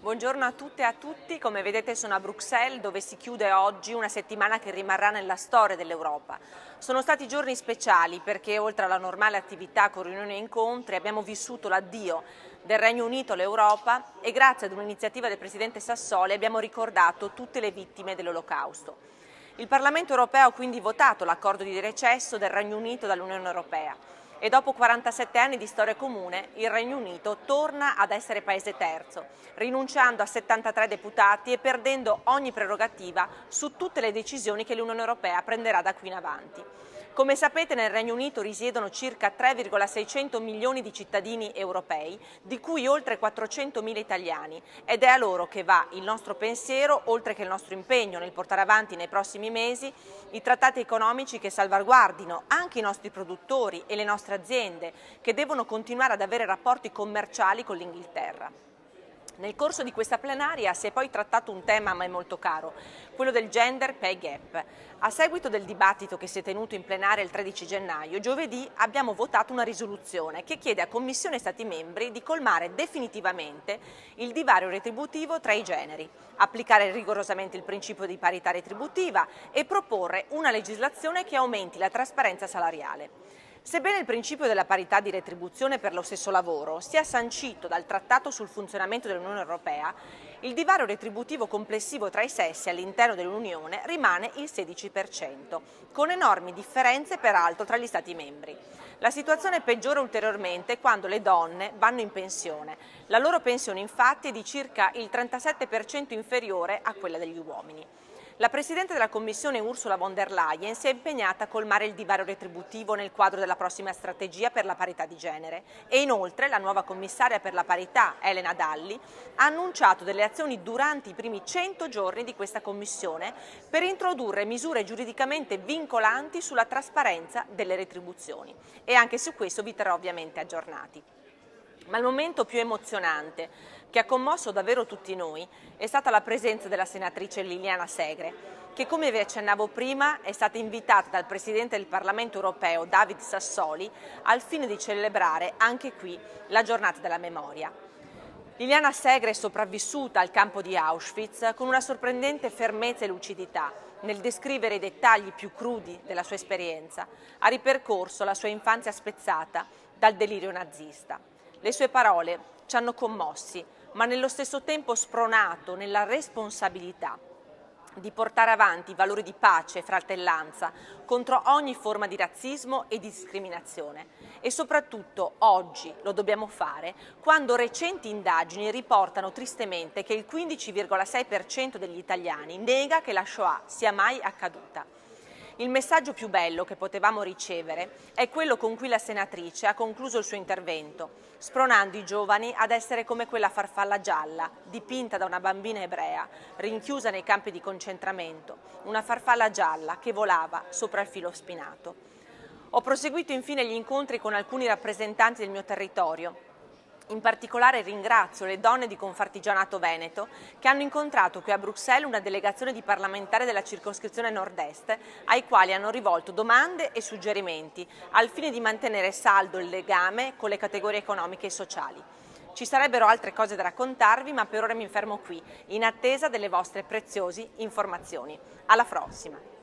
Buongiorno a tutte e a tutti, come vedete sono a Bruxelles dove si chiude oggi una settimana che rimarrà nella storia dell'Europa. Sono stati giorni speciali perché oltre alla normale attività con riunioni e incontri abbiamo vissuto l'addio del Regno Unito all'Europa e grazie ad un'iniziativa del Presidente Sassoli abbiamo ricordato tutte le vittime dell'Olocausto. Il Parlamento europeo ha quindi votato l'accordo di recesso del Regno Unito dall'Unione Europea e dopo 47 anni di storia comune il Regno Unito torna ad essere paese terzo, rinunciando a 73 deputati e perdendo ogni prerogativa su tutte le decisioni che l'Unione Europea prenderà da qui in avanti. Come sapete nel Regno Unito risiedono circa 3,600 milioni di cittadini europei, di cui oltre 400.000 italiani, ed è a loro che va il nostro pensiero, oltre che il nostro impegno nel portare avanti nei prossimi mesi i trattati economici che salvaguardino anche i nostri produttori e le nostre aziende, che devono continuare ad avere rapporti commerciali con l'Inghilterra. Nel corso di questa plenaria si è poi trattato un tema a me molto caro, quello del gender pay gap. A seguito del dibattito che si è tenuto in plenaria il 13 gennaio, giovedì abbiamo votato una risoluzione che chiede a Commissione e Stati membri di colmare definitivamente il divario retributivo tra i generi, applicare rigorosamente il principio di parità retributiva e proporre una legislazione che aumenti la trasparenza salariale. Sebbene il principio della parità di retribuzione per lo stesso lavoro sia sancito dal Trattato sul funzionamento dell'Unione Europea, il divario retributivo complessivo tra i sessi all'interno dell'Unione rimane il 16%, con enormi differenze peraltro tra gli Stati membri. La situazione peggiora ulteriormente quando le donne vanno in pensione. La loro pensione infatti è di circa il 37% inferiore a quella degli uomini. La Presidente della Commissione Ursula von der Leyen si è impegnata a colmare il divario retributivo nel quadro della prossima strategia per la parità di genere e inoltre la nuova commissaria per la parità, Helena Dalli, ha annunciato delle azioni durante i primi 100 giorni di questa Commissione per introdurre misure giuridicamente vincolanti sulla trasparenza delle retribuzioni e anche su questo vi terrò ovviamente aggiornati. Ma il momento più emozionante, che ha commosso davvero tutti noi, è stata la presenza della senatrice Liliana Segre, che come vi accennavo prima è stata invitata dal Presidente del Parlamento europeo David Sassoli al fine di celebrare anche qui la giornata della memoria. Liliana Segre è sopravvissuta al campo di Auschwitz con una sorprendente fermezza e lucidità nel descrivere i dettagli più crudi della sua esperienza. Ha ripercorso la sua infanzia spezzata dal delirio nazista. Le sue parole ci hanno commossi, ma nello stesso tempo spronato nella responsabilità di portare avanti i valori di pace e fratellanza contro ogni forma di razzismo e discriminazione. E soprattutto oggi lo dobbiamo fare quando recenti indagini riportano tristemente che il 15,6% degli italiani nega che la Shoah sia mai accaduta. Il messaggio più bello che potevamo ricevere è quello con cui la senatrice ha concluso il suo intervento, spronando i giovani ad essere come quella farfalla gialla, dipinta da una bambina ebrea, rinchiusa nei campi di concentramento, una farfalla gialla che volava sopra il filo spinato. Ho proseguito infine gli incontri con alcuni rappresentanti del mio territorio. In particolare ringrazio le donne di Confartigianato Veneto che hanno incontrato qui a Bruxelles una delegazione di parlamentari della circoscrizione nord-est ai quali hanno rivolto domande e suggerimenti al fine di mantenere saldo il legame con le categorie economiche e sociali. Ci sarebbero altre cose da raccontarvi, ma per ora mi fermo qui, in attesa delle vostre preziose informazioni. Alla prossima!